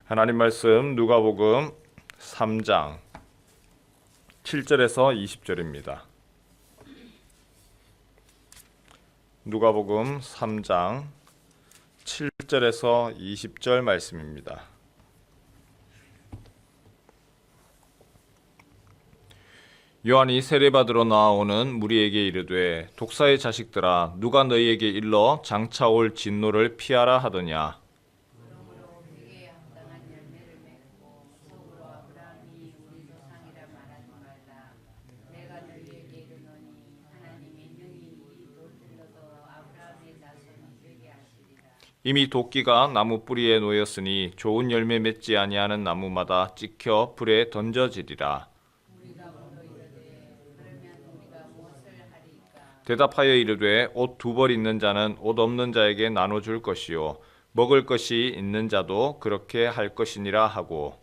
하나님 말씀 누가복음 3장 7절에서 20절입니다. 누가복음 3장 7절에서 20절 말씀입니다. 요한이 세례받으러 나오는 무리에게 이르되 독사의 자식들아 누가 너희에게 일러 장차 올 진노를 피하라 하더냐. 이미 도끼가 나무 뿌리에 놓였으니 좋은 열매 맺지 아니하는 나무마다 찍혀 불에 던져지리라. 대답하여 이르되 옷 두 벌 있는 자는 옷 없는 자에게 나눠줄 것이요 먹을 것이 있는 자도 그렇게 할 것이니라 하고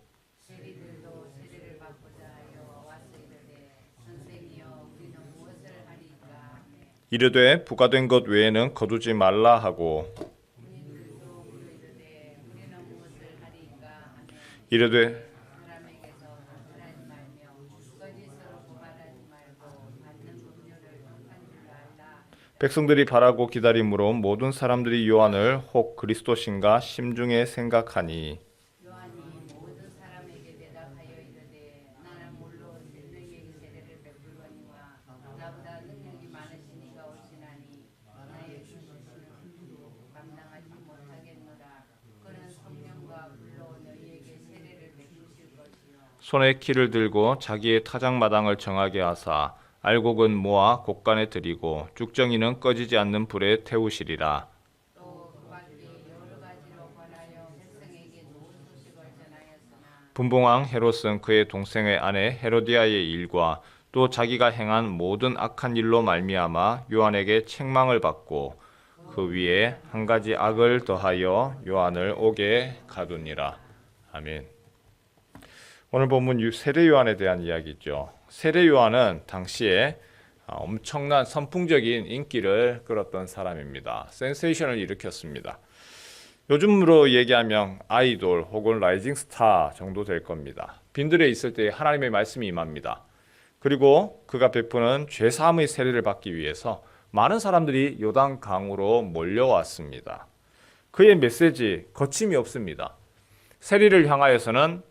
이르되 부과된 것 외에는 거두지 말라 하고 이르되 백성들이 바라고 기다림으로 모든 사람들이 요한을 혹 그리스도신가 심중에 생각하니 손에 키를 들고 자기의 타작마당을 정하게 하사 알곡은 모아 곡간에 들이고 쭉정이는 꺼지지 않는 불에 태우시리라. 분봉왕 헤롯은 그의 동생의 아내 헤로디아의 일과 또 자기가 행한 모든 악한 일로 말미암아 요한에게 책망을 받고 그 위에 한 가지 악을 더하여 요한을 옥에 가두니라. 아멘. 오늘 본문 세례 요한에 대한 이야기죠. 세례 요한은 당시에 엄청난 선풍적인 인기를 끌었던 사람입니다. 센세이션을 일으켰습니다. 요즘으로 얘기하면 아이돌 혹은 라이징 스타 정도 될 겁니다. 빈들에 있을 때 하나님의 말씀이 임합니다. 그리고 그가 베푸는 죄사함의 세례를 받기 위해서 많은 사람들이 요단강으로 몰려왔습니다. 그의 메시지 거침이 없습니다. 세리를 향하여서는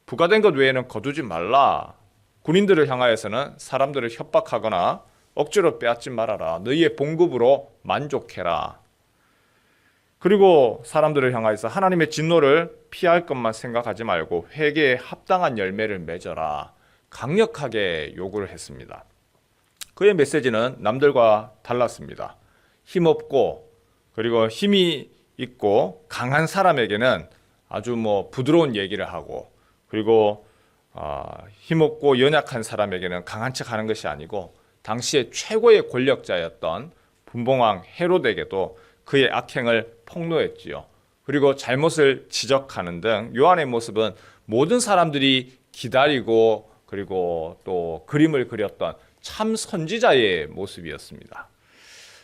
부과된 것 외에는 거두지 말라. 군인들을 향하여서는 사람들을 협박하거나 억지로 빼앗지 말아라. 너희의 봉급으로 만족해라. 그리고 사람들을 향하여서 하나님의 진노를 피할 것만 생각하지 말고 회개에 합당한 열매를 맺어라. 강력하게 요구를 했습니다. 그의 메시지는 남들과 달랐습니다. 힘없고 그리고 힘이 있고 강한 사람에게는 아주 부드러운 얘기를 하고 그리고 힘없고 연약한 사람에게는 강한 척 하는 것이 아니고 당시의 최고의 권력자였던 분봉왕 헤롯에게도 그의 악행을 폭로했지요. 그리고 잘못을 지적하는 등 요한의 모습은 모든 사람들이 기다리고 그리고 또 그림을 그렸던 참 선지자의 모습이었습니다.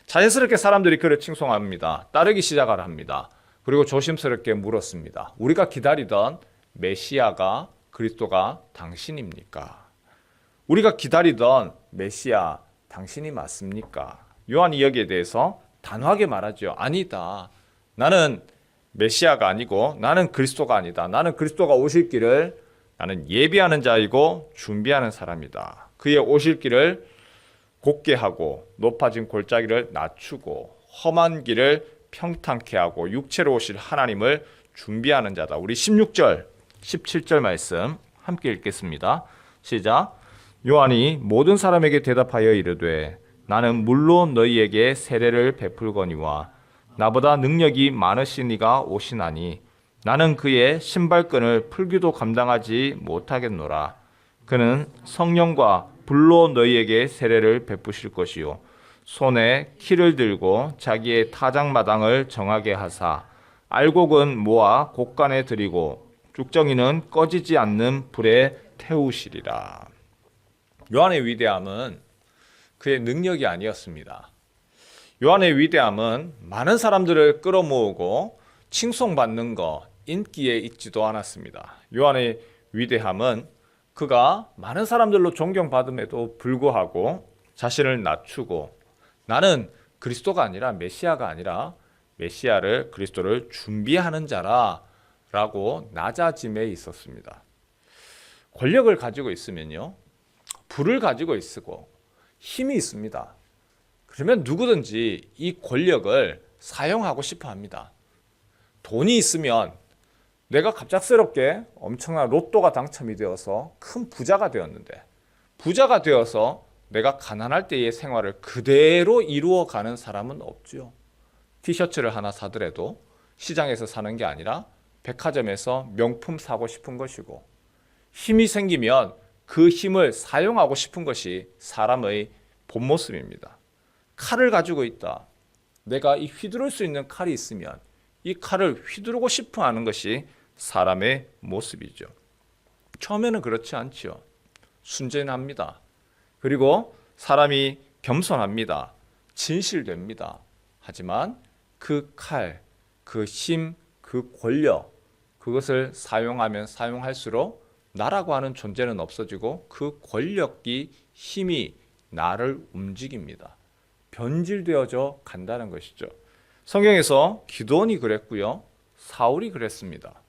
자연스럽게 사람들이 그를 칭송합니다. 따르기 시작을 합니다. 그리고 조심스럽게 물었습니다. 우리가 기다리던 메시아가 그리스도가 당신입니까? 우리가 기다리던 메시아 당신이 맞습니까? 요한이 여기에 대해서 단호하게 말하죠. 아니다. 나는 메시아가 아니고 나는 그리스도가 아니다. 나는 그리스도가 오실 길을 나는 예비하는 자이고 준비하는 사람이다. 그의 오실 길을 곧게 하고 높아진 골짜기를 낮추고 험한 길을 평탄케 하고 육체로 오실 하나님을 준비하는 자다. 우리 16절 17절 말씀 함께 읽겠습니다. 시작. 요한이 모든 사람에게 대답하여 이르되 나는 물로 너희에게 세례를 베풀거니와 나보다 능력이 많으신 이가 오시나니 나는 그의 신발끈을 풀기도 감당하지 못하겠노라. 그는 성령과 불로 너희에게 세례를 베푸실 것이요 손에 키를 들고 자기의 타작마당을 정하게 하사 알곡은 모아 곡간에 들이고 쭉정이는 꺼지지 않는 불에 태우시리라. 요한의 위대함은 그의 능력이 아니었습니다. 요한의 위대함은 많은 사람들을 끌어모으고 칭송받는 것, 인기에 있지도 않았습니다. 요한의 위대함은 그가 많은 사람들로 존경받음에도 불구하고 자신을 낮추고 나는 그리스도가 아니라 메시아가 아니라 메시아를 그리스도를 준비하는 자라라고 낮아짐에 있었습니다. 권력을 가지고 있으면요, 부를 가지고 있고 힘이 있습니다. 그러면 누구든지 이 권력을 사용하고 싶어 합니다. 돈이 있으면 내가 갑작스럽게 엄청난 로또가 당첨이 되어서 큰 부자가 되었는데, 부자가 되어서 내가 가난할 때의 생활을 그대로 이루어가는 사람은 없죠. 티셔츠를 하나 사더라도 시장에서 사는 게 아니라 백화점에서 명품 사고 싶은 것이고, 힘이 생기면 그 힘을 사용하고 싶은 것이 사람의 본 모습입니다. 칼을 가지고 있다. 내가 이 휘두를 수 있는 칼이 있으면 이 칼을 휘두르고 싶어 하는 것이 사람의 모습이죠. 처음에는 그렇지 않지요. 순진합니다. 그리고 사람이 겸손합니다. 진실됩니다. 하지만 그 칼, 그 힘, 그 권력, 그것을 사용하면 사용할수록 나라고 하는 존재는 없어지고 그 권력이, 힘이 나를 움직입니다. 변질되어져 간다는 것이죠. 성경에서 기드온이 그랬고요, 사울이 그랬습니다.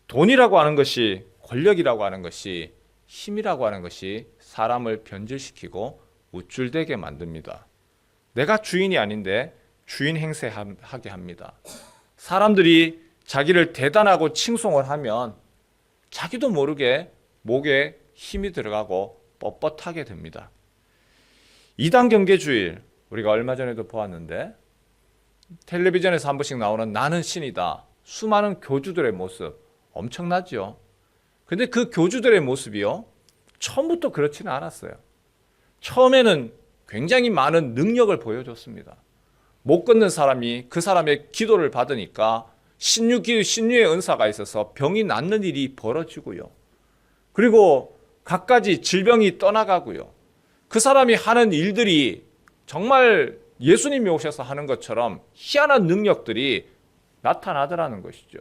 돈이라고 하는 것이, 권력이라고 하는 것이, 힘이라고 하는 것이 사람을 변질시키고 우쭐대게 만듭니다. 내가 주인이 아닌데 주인 행세하게 합니다. 사람들이 자기를 대단하고 칭송을 하면 자기도 모르게 목에 힘이 들어가고 뻣뻣하게 됩니다. 이단 경계주의, 우리가 얼마 전에도 보았는데 텔레비전에서 한 번씩 나오는 나는 신이다. 수많은 교주들의 모습 엄청나죠. 근데 그 교주들의 모습이요, 처음부터 그렇지는 않았어요. 처음에는 굉장히 많은 능력을 보여줬습니다. 못 걷는 사람이 그 사람의 기도를 받으니까 신유의 은사가 있어서 병이 낫는 일이 벌어지고요. 그리고 갖가지 질병이 떠나가고요. 그 사람이 하는 일들이 정말 예수님이 오셔서 하는 것처럼 희한한 능력들이 나타나더라는 것이죠.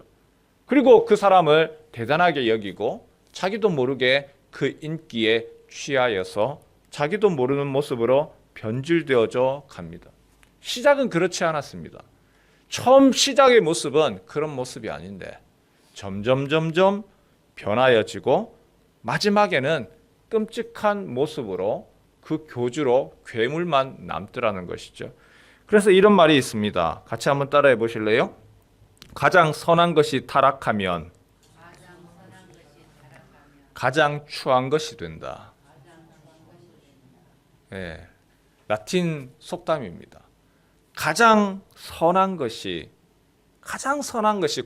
그리고 그 사람을 대단하게 여기고 자기도 모르게 그 인기에 취하여서 자기도 모르는 모습으로 변질되어져 갑니다. 시작은 그렇지 않았습니다. 처음 시작의 모습은 그런 모습이 아닌데 점점 변하여지고 마지막에는 끔찍한 모습으로 그 교주로 괴물만 남더라는 것이죠. 그래서 이런 말이 있습니다. 같이 한번 따라해 보실래요? 가장 선한 것이 타락하면 가장 추한 것이 된다. 예, 라틴 속담입니다. 가장 선한 것이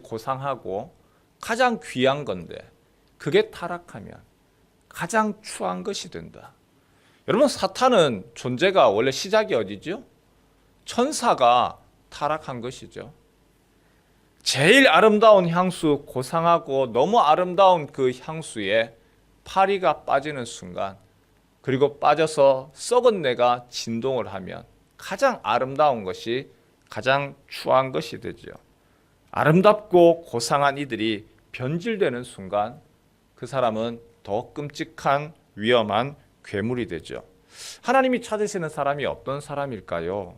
고상하고 가장 귀한 건데 그게 타락하면 가장 추한 것이 된다. 여러분, 사탄은 존재가 원래 시작이 어디죠? 천사가 타락한 것이죠. 제일 아름다운 향수, 고상하고 너무 아름다운 그 향수에 파리가 빠지는 순간, 그리고 빠져서 썩은 내가 진동을 하면 가장 아름다운 것이 가장 추한 것이 되죠. 아름답고 고상한 이들이 변질되는 순간 그 사람은 더 끔찍한 위험한 괴물이 되죠. 하나님이 찾으시는 사람이 어떤 사람일까요?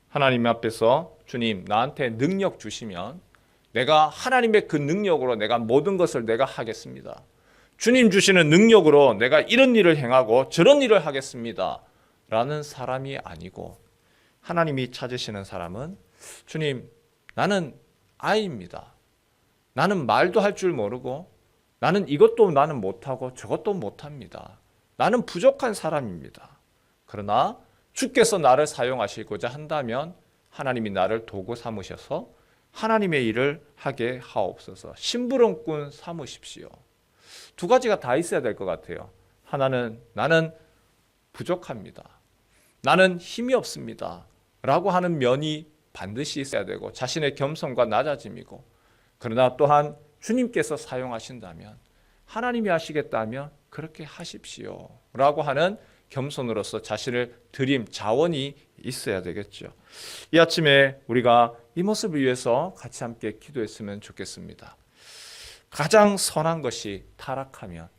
하나님 앞에서 주님 나한테 능력 주시면 내가 하나님의 그 능력으로 내가 모든 것을 내가 하겠습니다. 주님 주시는 능력으로 내가 이런 일을 행하고 저런 일을 하겠습니다. 라는 사람이 아니고, 하나님이 찾으시는 사람은 주님, 나는 아이입니다. 나는 말도 할 줄 모르고 나는 이것도 나는 못하고 저것도 못합니다. 나는 부족한 사람입니다. 그러나 주께서 나를 사용하시고자 한다면 하나님이 나를 도구 삼으셔서 하나님의 일을 하게 하옵소서. 심부름꾼 삼으십시오. 두 가지가 다 있어야 될 것 같아요. 하나는 나는 부족합니다. 나는 힘이 없습니다. 라고 하는 면이 반드시 있어야 되고, 자신의 겸손과 낮아짐이고, 그러나 또한 주님께서 사용하신다면, 하나님이 하시겠다면 그렇게 하십시오 라고 하는 겸손으로서 자신을 드림 자원이 있어야 되겠죠. 이 아침에 우리가 이 모습을 위해서 같이 함께 기도했으면 좋겠습니다. 가장 선한 것이 타락하면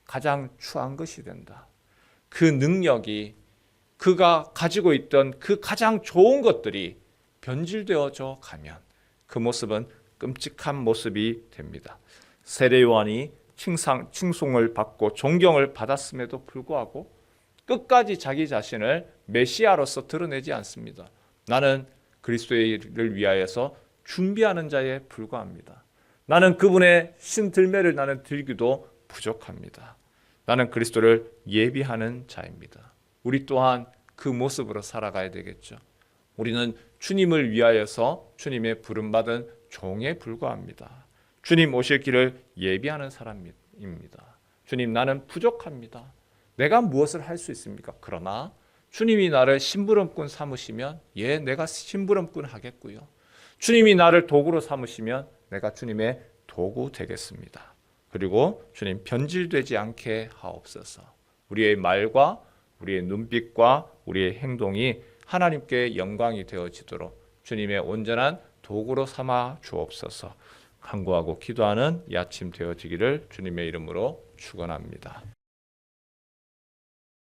가장 추한 것이 된다. 그 능력이 그가 가지고 있던 그 가장 좋은 것들이 변질되어져 가면 그 모습은 끔찍한 모습이 됩니다. 세례 요한이 칭송을 받고 존경을 받았음에도 불구하고 끝까지 자기 자신을 메시아로서 드러내지 않습니다. 나는 그리스도를 위하여서 준비하는 자에 불과합니다. 나는 그분의 신들매를 나는 들기도 부족합니다. 나는 그리스도를 예비하는 자입니다. 우리 또한 그 모습으로 살아가야 되겠죠. 우리는 주님을 위하여서 주님의 부름받은 종에 불과합니다. 주님 오실 길을 예비하는 사람입니다. 주님, 나는 부족합니다. 내가 무엇을 할 수 있습니까? 그러나 주님이 나를 심부름꾼 삼으시면 내가 심부름꾼 하겠고요. 주님이 나를 도구로 삼으시면 내가 주님의 도구 되겠습니다. 그리고 주님 변질되지 않게 하옵소서. 우리의 말과 우리의 눈빛과 우리의 행동이 하나님께 영광이 되어지도록 주님의 온전한 도구로 삼아 주옵소서. 간구하고 기도하는 이 아침 되어지기를 주님의 이름으로 축원합니다.